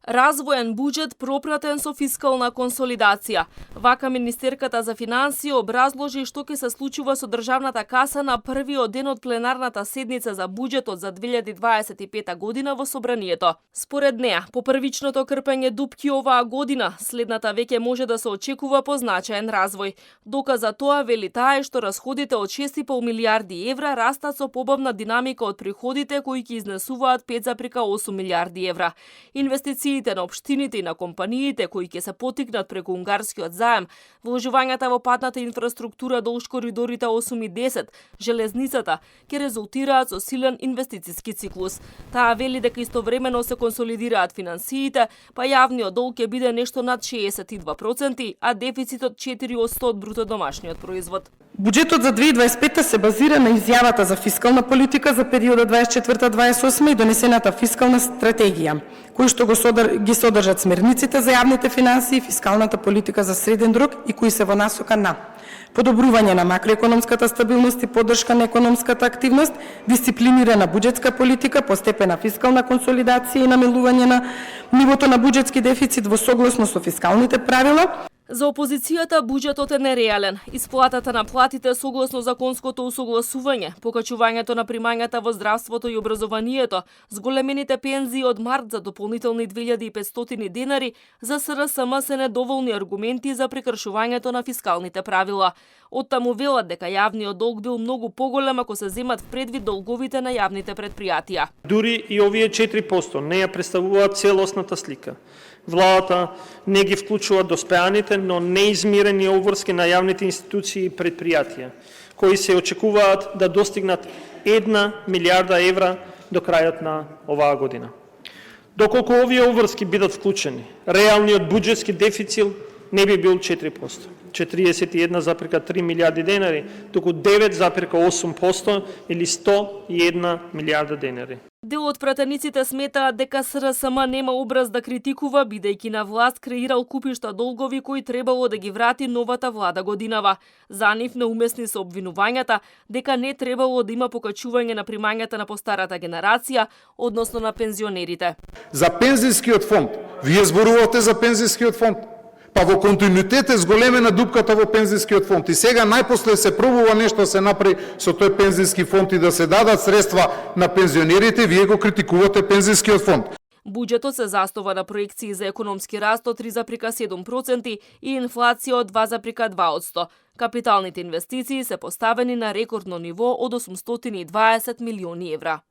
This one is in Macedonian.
Развоен буџет пропратен со фискална консолидација. Вака министерката за финансии образложи што ќе се случува со државната каса на првиот ден од пленарната седница за буџетот за 2025 година во собранието. Според неа, по првичното крпење дупки оваа година, следната веќе може да се очекува позначаен развој. Доказ за тоа вели таа е што расходите од 6,5 милијарди евра растат со побавна динамика од приходите кои ќе изнесуваат 5,8 милијарди евра. Инвестициите на општините и на компаниите кои ќе се потикнат преку унгарскиот заем, вложувањата во патната инфраструктура долж коридорите 8 и 10, железницата, ќе резултираат со силен инвестициски циклус. Таа вели дека истовремено се консолидираат финансиите, па јавниот долг ќе биде нешто над 62%, а дефицитот 4% од бруто домашниот производ. Буџетот за 2025 се базира на изјавата за фискална политика за периодот 24-28 и донесената фискална стратегија, кои што ги содржат смерниците за јавните финансии и фискалната политика за среден рок и кои се во насока на подобрување на макроекономската стабилност и поддршка на економската активност, дисциплинирана буџетска политика, постепена фискална консолидација и намалување на нивото на буџетски дефицит во согласно со фискалните правила. За опозицијата буџетот е нереален. Исплатата на платите согласно законското усогласување, покачувањето на примањата во здравството и образованието, зголемените пензии од март за дополнителни 2500 денари, за СРСМ се недоволни аргументи за прекршувањето на фискалните правила. Оттаму велат дека јавниот долг бил многу поголем ако се земат предвид долговите на јавните предпријатија. Дури и овие 4% не ја представуваат целосната слика. Владата не ги вклучува доспеаните, но неизмирени обврски на јавните институции и предпријатија, кои се очекуваат да достигнат 1 милијарда евра до крајот на оваа година. Доколку овие обврски бидат вклучени, реалниот буџетски дефицит не би бил 4%, 41,3 милијарди денари, туку 9,8% или 101 милијарда денари. Дел од пратениците сметаат дека СРСМ нема образ да критикува, бидејќи на власт креирал купишта долгови кои требало да ги врати новата влада годинава. За нив неумесни се обвинувањата дека не требало да има покачување на примањата на постарата генерација, односно на пензионерите. За пензискиот фонд, вие зборувате за пензискиот фонд. Па во континуитет е зголемена дупката во пензискиот фонд и сега најпосле се пробува нешто се направи со тој пензиски фонд и да се дадат средства на пензионерите, вие го критикувате пензискиот фонд. Буџетот се застава на проекции за економски раст од 3,7% и инфлација од 2,2%. Капиталните инвестиции се поставени на рекордно ниво од 820 милиони евра.